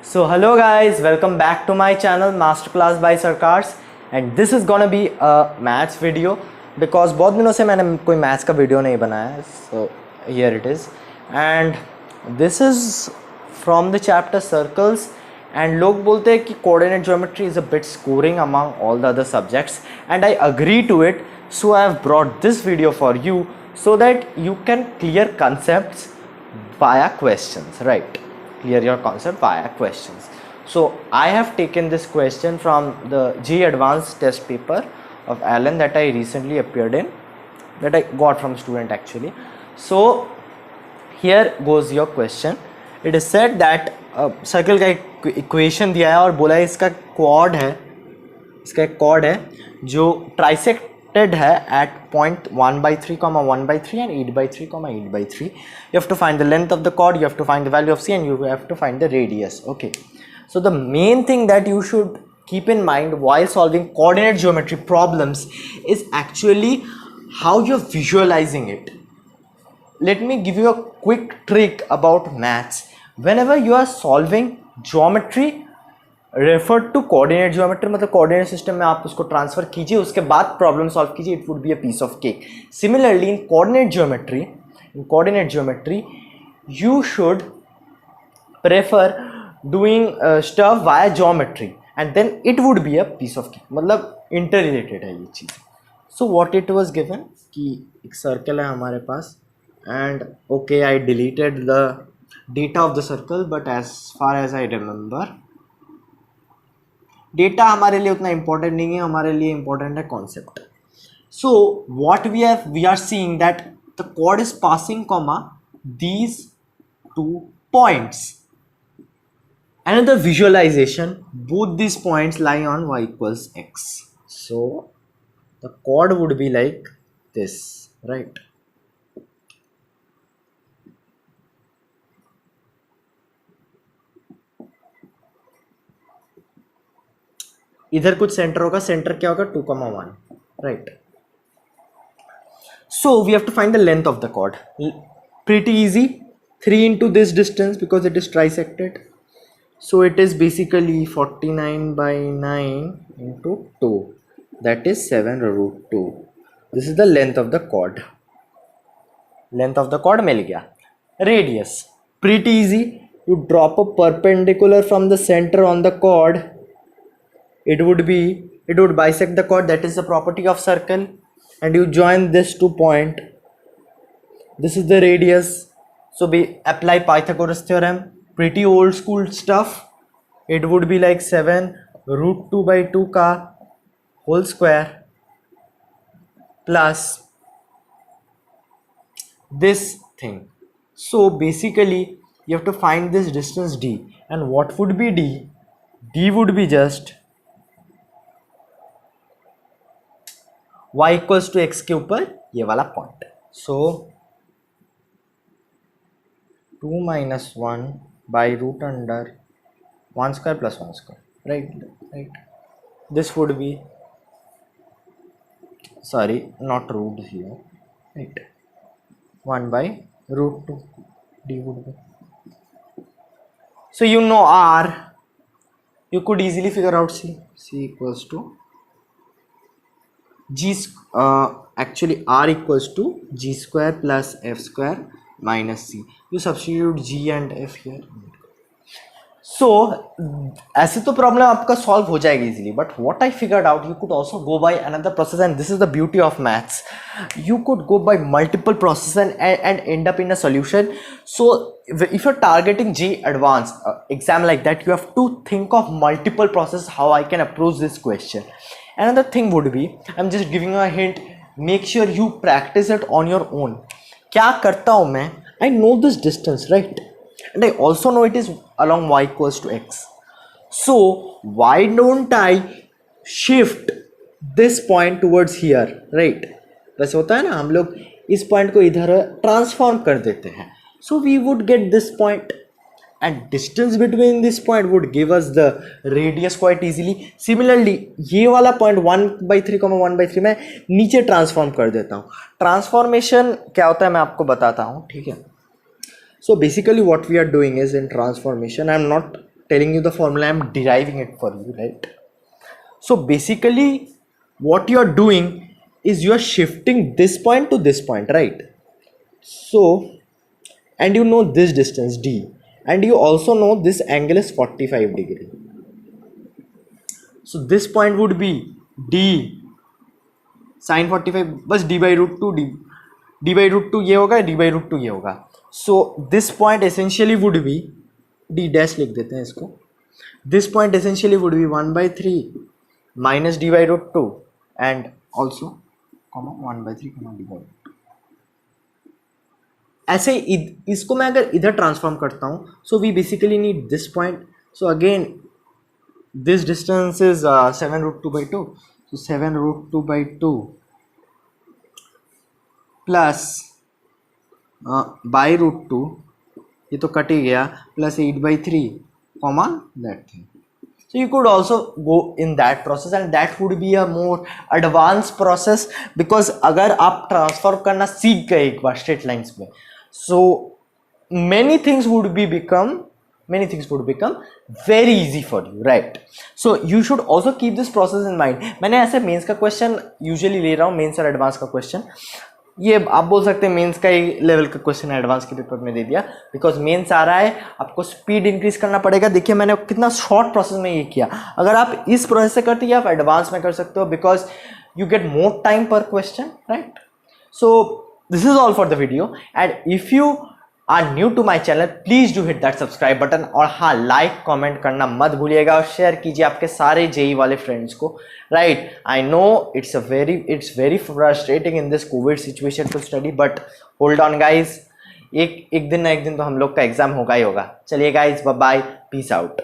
So hello guys, welcome back to my channel Masterclass by Sarkars and this is gonna be a maths video because बहुत दिनों से मैंने कोई maths का video नहीं बनाया है. So here it is and this is from the chapter circles and लोग बोलते हैं कि coordinate geometry is a bit scoring among all the other subjects and I agree to it. So I have brought this video for you so that you can clear concepts via questions, right? Clear your concept via questions. So I have taken this question from the JEE Advanced test paper of Alan that I recently appeared in, that I got from student actually. So here goes your question. It is said that circle का equation दिया है और बोला है इसका quad है, इसका एक क्वाड है जो ट्राइसेक्टेड है at point 1/3, 1/3 and 8/3, 8/3. You have to find the length of the chord, you have to find the value of c and you have to find the radius. Okay, so the main thing that you should keep in mind while solving coordinate geometry problems is actually how you're visualizing it. Let me give you a quick trick about maths. Whenever you are solving geometry, refer to coordinate geometry. मतलब coordinate system में आप उसको transfer कीजिए, उसके बाद problem solve कीजिए. It would be a piece of cake. Similarly, in coordinate geometry, you should prefer doing stuff via geometry, and then it would be a piece of cake. मतलब interrelated है ये चीज़. So what it was given कि एक circle है हमारे पास, and okay, I deleted the data of the circle, but as far as I remember, data हमारे लिए उतना इम्पोर्टेंट नहीं है, हमारे लिए इम्पोर्टेंट है concept. So what we are seeing that the chord is passing comma these two points. Another visualization, both these points lie on y equals x. So the chord would be like this, right? इधर कुछ centre होगा, centre क्या होगा 2,1, right? So we have to find the length of the chord. Pretty easy, 3 into this distance because it is trisected. So it is basically 49/9 into 2, that is 7√2. This is the length of the chord. Length of the chord मिल गया. Radius, pretty easy. You drop a perpendicular from the center on the chord. It would bisect the chord. That is the property of circle, and you join this two point. This is the radius. So apply Pythagoras theorem. Pretty old school stuff. It would be like 7√2/2 का whole square plus this thing. So basically you have to find this distance d, and what would be d? D would be just y equals to x के ऊपर ये वाला point. So 2 - 1 by root under 1 square plus 1 square, right? This would be, sorry, not root here, right? 1 by √2 d would be. So you know r, you could easily figure out c equals to g, actually r equals to g square plus f square minus c. You substitute g and f here. So ऐसे तो problem आपका solve हो जाएगी easily, but what I figured out, you could also go by another process, and this is the beauty of maths. You could go by multiple processes and end up in a solution. So if you're targeting JEE Advanced exam like that, you have to think of multiple processes how I can approach this question. Another thing would be, I'm just giving you a hint, make sure you practice it on your own. क्या करता हूँ मैं, I know this distance, right? And I also know it is along y equals to x. So why don't I shift this point towards here, right? वैसे होता है ना, हम लोग इस पॉइंट को इधर ट्रांसफॉर्म कर देते हैं. So we would get this point, and distance between this point would give us the radius quite easily. Similarly ये वाला point 1/3, 1/3 मैं नीचे ट्रांसफॉर्म कर देता हूँ. ट्रांसफॉर्मेशन क्या होता है मैं आपको बताता हूँ, ठीक है? So basically what we are doing is, in transformation, I am not telling you the formula, I'm deriving it for you, right? So basically what you are doing is you are shifting this point to this point, right? So, and you know this distance d, and you also know this angle is 45 degree. So this point would be d sin 45, बस d by root 2 d by root 2 ये होगा, d by root 2 ये होगा. So this point essentially would be d dash लिख देते हैं इसको. This point essentially would be 1 by 3 minus d by root 2 and also comma 1 by 3 comma d by root 2. ऐसे इसको मैं अगर इधर ट्रांसफॉर्म करता हूँ, so we basically need this point. So again this distance is 7 root 2 by 2. So 7 root 2 by 2 plus by root 2, ये तो cut ही गया, plus 8 by 3 comma that thing. So you could also go in that process and that would be a more advanced process, because अगर आप transform करना सीख गए एक बार straight lines में, so many things would become very easy for you, right? So you should also keep this process in mind. मैंने ऐसे mains का क्वेश्चन यूजुअली ले रहा हूँ, मेंस और एडवांस का क्वेश्चन. ये आप बोल सकते हैं मेंस का ही लेवल का क्वेश्चन एडवांस के पेपर में दे दिया, बिकॉज मेंस आ रहा है, आपको स्पीड इंक्रीज करना पड़ेगा. देखिए मैंने कितना शॉर्ट प्रोसेस में ये किया. अगर आप इस प्रोसेस से करते हैं आप एडवांस में कर सकते हो, because you get more time पर question, right? So this is all for the video, and if you are new to my channel, please do hit that subscribe button. और हाँ, लाइक कमेंट करना मत भूलिएगा और शेयर कीजिए आपके सारे जेई वाले फ्रेंड्स को, right? I know it's very frustrating in this COVID situation to study, but hold on guys, एक दिन ना एक दिन तो हम लोग का एग्जाम होगा ही होगा. चलिए guys, bye bye, peace out.